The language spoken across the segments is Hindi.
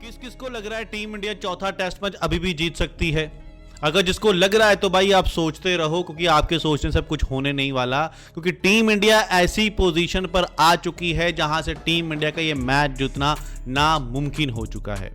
किस किस को लग रहा है टीम इंडिया चौथा टेस्ट मैच अभी भी जीत सकती है? अगर जिसको लग रहा है तो भाई आप सोचते रहो, क्योंकि आपके सोचने से कुछ होने नहीं वाला। क्योंकि टीम इंडिया ऐसी पोजीशन पर आ चुकी है जहां से टीम इंडिया का ये मैच जीतना नामुमकिन हो चुका है।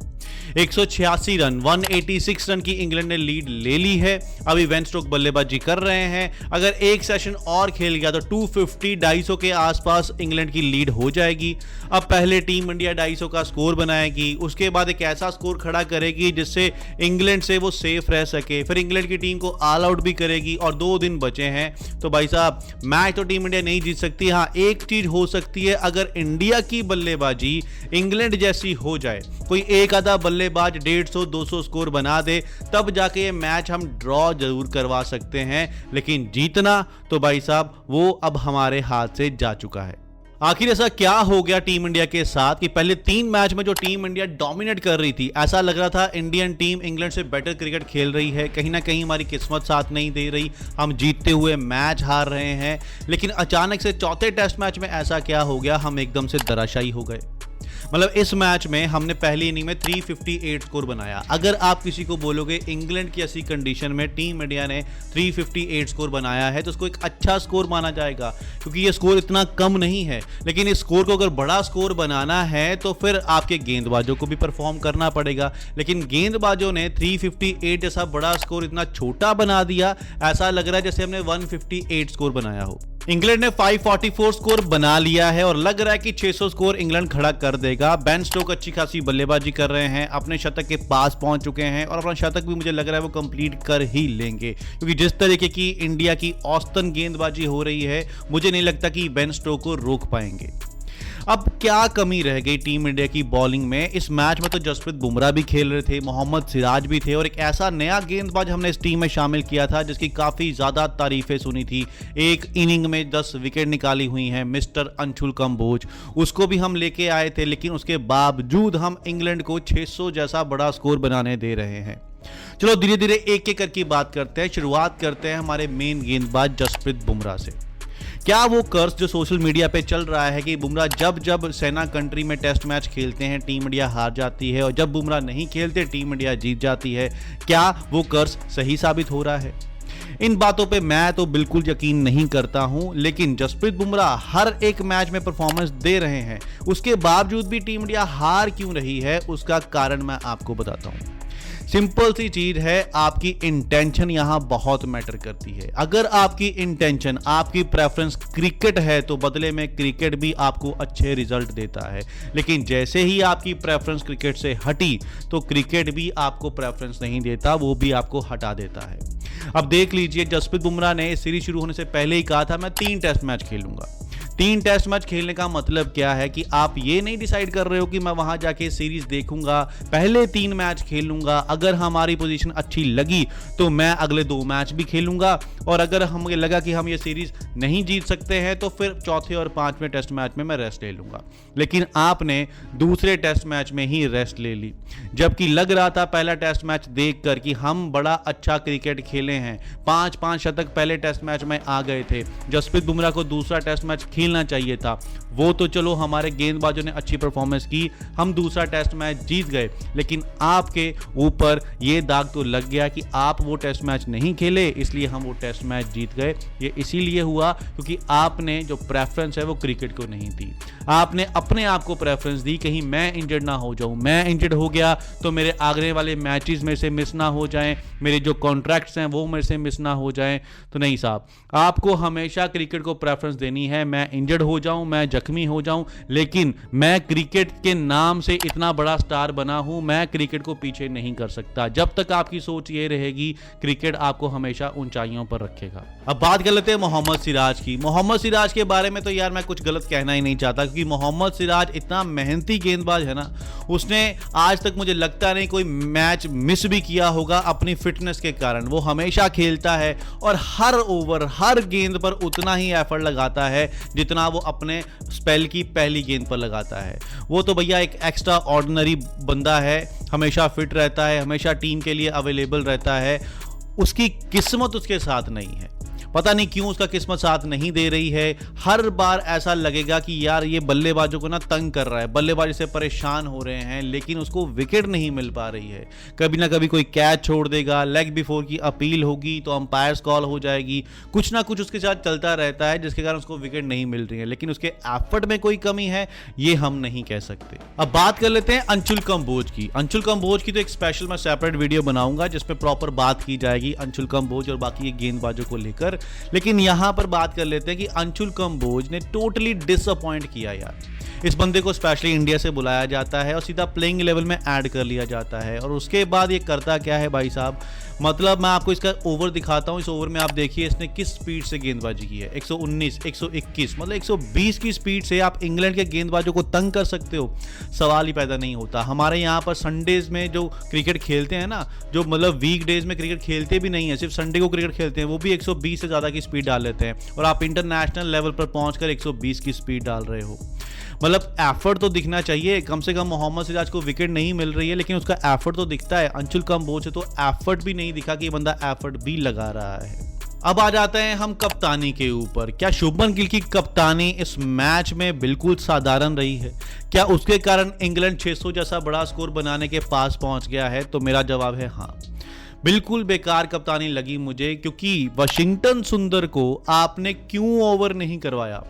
186 रन 186 रन की इंग्लैंड ने लीड ले ली है। अभी वेन स्टोक बल्लेबाजी कर रहे हैं। अगर एक सेशन और खेल गया तो 250 250 के आसपास इंग्लैंड की लीड हो जाएगी। अब पहले टीम इंडिया 250 का स्कोर बनाएगी, उसके बाद एक ऐसा स्कोर खड़ा करेगी जिससे इंग्लैंड से वो सेफ रह सके। फिर इंग्लैंड की टीम को ऑल आउट भी करेगी और 2 दिन बचे हैं। तो भाई साहब मैच तो टीम इंडिया नहीं जीत सकती। हाँ, एक चीज हो सकती है, अगर इंडिया की बल्लेबाजी इंग्लैंड जैसी हो जाए, कोई एक आधा बल्लेबाज 150 200 स्कोर बना दे, तब जाके ये मैच हम ड्रॉ जरूर करवा सकते हैं। लेकिन जीतना तो भाई साहब वो अब हमारे हाथ से जा चुका है। आखिर ऐसा क्या हो गया टीम इंडिया के साथ कि पहले 3 मैच में जो टीम इंडिया डोमिनेट कर रही थी, ऐसा लग रहा था इंडियन टीम इंग्लैंड से बेटर क्रिकेट खेल रही है, कहीं ना कहीं हमारी किस्मत साथ नहीं दे रही, हम जीतते हुए मैच हार रहे हैं। लेकिन अचानक से चौथे टेस्ट मैच में ऐसा क्या हो गया, हम एकदम से धराशायी हो गए। मतलब इस मैच में हमने पहली इनिंग में 358 स्कोर बनाया। अगर आप किसी को बोलोगे इंग्लैंड की ऐसी कंडीशन में टीम इंडिया ने 358 स्कोर बनाया है तो उसको एक अच्छा स्कोर माना जाएगा, क्योंकि ये स्कोर इतना कम नहीं है। लेकिन इस स्कोर को अगर बड़ा स्कोर बनाना है तो फिर आपके गेंदबाजों को भी परफॉर्म करना पड़ेगा। लेकिन गेंदबाजों ने 358 जैसा बड़ा स्कोर इतना छोटा बना दिया, ऐसा लग रहा है जैसे हमने 158 स्कोर बनाया हो। इंग्लैंड ने 544 स्कोर बना लिया है और लग रहा है कि 600 स्कोर इंग्लैंड खड़ा कर देगा। बेन स्टोक अच्छी खासी बल्लेबाजी कर रहे हैं, अपने शतक के पास पहुंच चुके हैं और अपना शतक भी मुझे लग रहा है वो कंप्लीट कर ही लेंगे, क्योंकि जिस तरीके की इंडिया की औसतन गेंदबाजी हो रही है, मुझे नहीं लगता कि बेन स्टोक को रोक पाएंगे। अब क्या कमी रह गई टीम इंडिया की बॉलिंग में? इस मैच में तो जसप्रीत बुमराह भी खेल रहे थे, मोहम्मद सिराज भी थे और एक ऐसा नया गेंदबाज हमने इस टीम में शामिल किया था जिसकी काफी ज्यादा तारीफें सुनी थी। एक इनिंग में 10 विकेट निकाली हुई हैं, मिस्टर अंशुल कंबोज। उसको भी हम लेके आए थे, लेकिन उसके बावजूद हम इंग्लैंड को 600 जैसा बड़ा स्कोर बनाने दे रहे हैं। चलो धीरे धीरे एक एक करके बात करते हैं। शुरुआत करते हैं हमारे मेन गेंदबाज जसप्रीत बुमराह से। क्या वो कर्स जो सोशल मीडिया पे चल रहा है कि बुमराह जब जब सेना कंट्री में टेस्ट मैच खेलते हैं टीम इंडिया हार जाती है और जब बुमराह नहीं खेलते टीम इंडिया जीत जाती है, क्या वो कर्स सही साबित हो रहा है? इन बातों पे मैं तो बिल्कुल यकीन नहीं करता हूं। लेकिन जसप्रीत बुमराह हर एक मैच में परफॉर्मेंस दे रहे हैं, उसके बावजूद भी टीम इंडिया हार क्यों रही है, उसका कारण मैं आपको बताता हूं। सिंपल सी चीज है, आपकी इंटेंशन यहां बहुत मैटर करती है। अगर आपकी इंटेंशन, आपकी प्रेफरेंस क्रिकेट है तो बदले में क्रिकेट भी आपको अच्छे रिजल्ट देता है। लेकिन जैसे ही आपकी प्रेफरेंस क्रिकेट से हटी तो क्रिकेट भी आपको प्रेफरेंस नहीं देता, वो भी आपको हटा देता है। अब देख लीजिए, जसप्रीत बुमराह ने सीरीज शुरू होने से पहले ही कहा था मैं 3 टेस्ट मैच खेलूंगा। 3 टेस्ट मैच खेलने का मतलब क्या है कि आप ये नहीं डिसाइड कर रहे हो कि मैं वहां जाके सीरीज देखूंगा, पहले 3 मैच खेलूंगा, अगर हमारी पोजीशन अच्छी लगी तो मैं अगले 2 मैच भी खेलूंगा, और अगर हमें लगा कि हम ये सीरीज नहीं जीत सकते हैं तो फिर चौथे और 5वें टेस्ट मैच में मैं रेस्ट ले लूंगा। लेकिन आपने दूसरे टेस्ट मैच में ही रेस्ट ले ली, जबकि लग रहा था पहला टेस्ट मैच देखकर कि हम बड़ा अच्छा क्रिकेट खेले हैं। 5-5 शतक पहले टेस्ट मैच में आ गए थे। जसप्रीत बुमराह को दूसरा टेस्ट मैच खेलना चाहिए था। वो तो चलो हमारे गेंदबाजों ने अच्छी परफॉर्मेंस की, हम दूसरा टेस्ट मैच जीत गए, लेकिन आपके ऊपर ये दाग तो लग गया कि आप वो टेस्ट मैच नहीं खेले, इसलिए हम वो टेस्ट मैच जीत गए। ये इसीलिए हुआ क्योंकि आपने जो प्रेफरेंस है वो क्रिकेट को नहीं दी, आपने अपने आप को प्रेफरेंस दी, कहीं मैं इंजर्ड ना हो जाऊं। मैं इंजर्ड हो गया तो मेरे आगे वाले मैचेस में से मिस ना हो जाएं, मेरे जो कॉन्ट्रैक्ट्स हैं वो मेरे से मिस ना हो जाएं। तो नहीं साहब, आपको हमेशा क्रिकेट को प्रेफरेंस देनी है। मैं इंजर्ड हो जाऊं, मैं जख्मी हो जाऊं, लेकिन मैं क्रिकेट के नाम से इतना बड़ा स्टार बना हूं, मैं क्रिकेट को पीछे नहीं कर सकता। जब तक आपकी सोच ये रहेगी, क्रिकेट आपको हमेशा ऊंचाइयों पर रखेगा। अब बात कर लेते हैं मोहम्मद सिराज की। मोहम्मद सिराज के बारे में तो यार मैं कुछ गलत कहना ही नहीं चाहता, क्योंकि मोहम्मद सिराज इतना मेहनती गेंदबाज है ना, उसने आज तक मुझे लगता नहीं कोई मैच मिस भी किया होगा अपनी फिटनेस के कारण। वो हमेशा खेलता है और हर ओवर, हर गेंद पर उतना ही एफर्ट लगाता है जितना वो अपने स्पेल की पहली गेंद पर लगाता है। वो तो भैया एक एक्स्ट्रा ऑर्डिनरी बंदा है, हमेशा फिट रहता है, हमेशा टीम के लिए अवेलेबल रहता है। उसकी किस्मत उसके साथ नहीं है। पता नहीं क्यों उसका किस्मत साथ नहीं दे रही है। हर बार ऐसा लगेगा कि यार ये बल्लेबाजों को ना तंग कर रहा है, बल्लेबाजी से परेशान हो रहे हैं, लेकिन उसको विकेट नहीं मिल पा रही है। कभी ना कभी कोई कैच छोड़ देगा, लेग बिफोर की अपील होगी तो अंपायर्स कॉल हो जाएगी, कुछ ना कुछ उसके साथ चलता रहता है जिसके कारण उसको विकेट नहीं मिल रही है। लेकिन उसके एफर्ट में कोई कमी है ये हम नहीं कह सकते। अब बात कर लेते हैं अंशुल कंबोज की। अंशुल कंबोज की तो एक स्पेशल मैं सेपरेट वीडियो बनाऊंगा जिसमें प्रॉपर बात की जाएगी अंशुल कंबोज और बाकी गेंदबाजों को लेकर। लेकिन यहां पर बात कर लेते हैं कि अंशुल कंबोज ने टोटली डिसअपॉइंट किया यार। इस बंदे को स्पेशली इंडिया से बुलाया जाता है और सीधा प्लेइंग लेवल में ऐड कर लिया जाता है, और उसके बाद ये करता क्या है भाई साहब, मतलब मैं आपको इसका ओवर दिखाता हूं। इस ओवर में आप देखिए इसने किस स्पीड से गेंदबाजी की है, 119, 121, मतलब 120 की स्पीड से आप इंग्लैंड के गेंदबाजों को तंग कर सकते हो, सवाल ही पैदा नहीं होता। हमारे यहाँ पर संडेज में जो क्रिकेट खेलते हैं ना, जो मतलब वीक डेज में क्रिकेट खेलते भी नहीं है, सिर्फ संडे को क्रिकेट खेलते हैं, वो भी 120 से ज़्यादा की स्पीड डाल लेते हैं, और आप इंटरनेशनल लेवल पर पहुंचकर 120 की स्पीड डाल रहे हो। मतलब एफर्ट तो दिखना चाहिए। कम से कम मोहम्मद सिराज को विकेट नहीं मिल रही है लेकिन उसका एफर्ट तो दिखता है। अंशुल कंबोज से तो एफर्ट भी नहीं दिखा कि ये बंदा एफर्ट भी लगा रहा है। अब आ जाते हैं हम कप्तानी के ऊपर। क्या शुभमन गिल की कप्तानी इस मैच में बिल्कुल साधारण रही है? क्या उसके कारण इंग्लैंड 600 जैसा बड़ा स्कोर बनाने के पास पहुंच गया है? तो मेरा जवाब है हाँ, बिल्कुल बेकार कप्तानी लगी मुझे, क्योंकि वाशिंगटन सुंदर को आपने क्यों ओवर नहीं करवाया?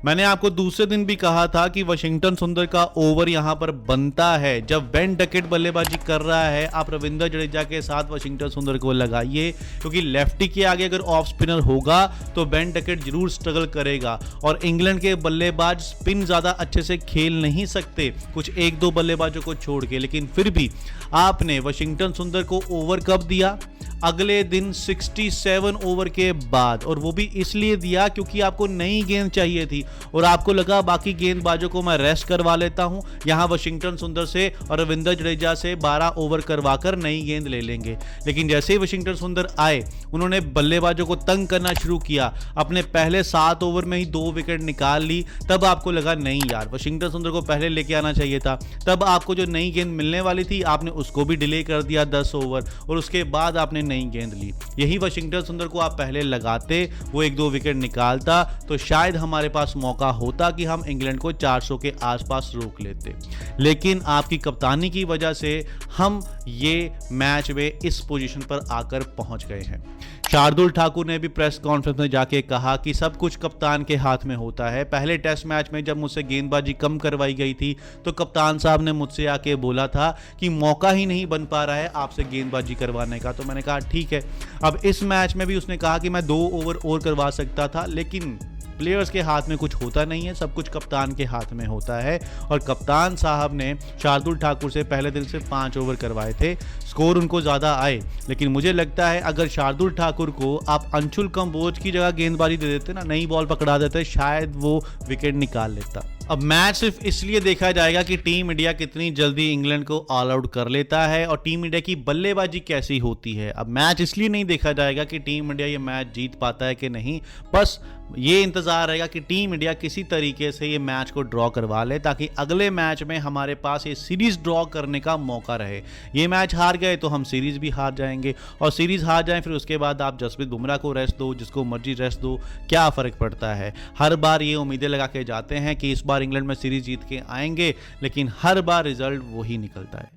मैंने आपको दूसरे दिन भी कहा था कि वाशिंगटन सुंदर का ओवर यहां पर बनता है। जब बेन डकेट बल्लेबाजी कर रहा है, आप रविंद्र जडेजा के साथ वाशिंगटन सुंदर को लगाइए, क्योंकि लेफ्टी के आगे अगर ऑफ स्पिनर होगा तो बेन डकेट जरूर स्ट्रगल करेगा, और इंग्लैंड के बल्लेबाज स्पिन ज्यादा अच्छे से खेल नहीं सकते, कुछ एक दो बल्लेबाजों को छोड़ के। लेकिन फिर भी आपने वाशिंगटन सुंदर को ओवर कब दिया? अगले दिन 67 ओवर के बाद, और वो भी इसलिए दिया क्योंकि आपको नई गेंद चाहिए थी और आपको लगा बाकी गेंदबाजों को मैं रेस्ट करवा लेता हूं, यहां वाशिंगटन सुंदर से और रविंद्र जडेजा से 12 ओवर करवाकर नई गेंद ले लेंगे। लेकिन जैसे ही वाशिंगटन सुंदर आए, उन्होंने बल्लेबाजों को तंग करना शुरू किया, अपने पहले 7 ओवर में ही 2 विकेट निकाल ली। तब आपको लगा नहीं यार, वाशिंगटन सुंदर को पहले लेके आना चाहिए था। तब आपको जो नई गेंद मिलने वाली थी आपने उसको भी डिले कर दिया 10 ओवर, और उसके बाद आपने नई गेंद ली। यही वाशिंगटन सुंदर को आप पहले लगाते, वो 1-2 विकेट निकालता, तो शायद हमारे पास मौका होता कि हम इंग्लैंड को 400 के आसपास रोक लेते। लेकिन आपकी कप्तानी की वजह से हम ये मैच में इस पोजीशन पर आकर पहुंच गए हैं। शार्दुल ठाकुर ने भी प्रेस कॉन्फ्रेंस में जाके कहा कि सब कुछ कप्तान के हाथ में होता है। पहले टेस्ट मैच में जब मुझसे गेंदबाजी कम करवाई गई थी तो कप्तान साहब ने मुझसे आके बोला था कि मौका ही नहीं बन पा रहा है आपसे गेंदबाजी करवाने का। तो मैंने कहा ठीक है। अब इस मैच में भी उसने कहा कि मैं 2 ओवर और करवा सकता था, लेकिन प्लेयर्स के हाथ में कुछ होता नहीं है, सब कुछ कप्तान के हाथ में होता है। और कप्तान साहब ने शार्दुल ठाकुर से पहले दिन से 5 ओवर करवाए थे, स्कोर उनको ज़्यादा आए। लेकिन मुझे लगता है अगर शार्दुल ठाकुर को आप अंशुल कंबोज की जगह गेंदबाजी दे देते ना, नई बॉल पकड़ा देते, शायद वो विकेट निकाल लेता। अब मैच सिर्फ इसलिए देखा जाएगा कि टीम इंडिया कितनी जल्दी इंग्लैंड को ऑल आउट कर लेता है और टीम इंडिया की बल्लेबाजी कैसी होती है। अब मैच इसलिए नहीं देखा जाएगा कि टीम इंडिया ये मैच जीत पाता है कि नहीं, बस ये इंतजार रहेगा कि टीम इंडिया किसी तरीके से ये मैच को ड्रॉ करवा ले, ताकि अगले मैच में हमारे पास ये सीरीज ड्रॉ करने का मौका रहे। ये मैच हार गए तो हम सीरीज भी हार जाएंगे, और सीरीज हार जाएं फिर उसके बाद आप जसप्रीत बुमराह को रेस्ट दो, जिसको मर्जी रेस्ट दो, क्या फर्क पड़ता है। हर बार ये उम्मीदें लगा के जाते हैं कि इस बार इंग्लैंड में सीरीज जीत के आएंगे, लेकिन हर बार रिजल्ट वही निकलता है।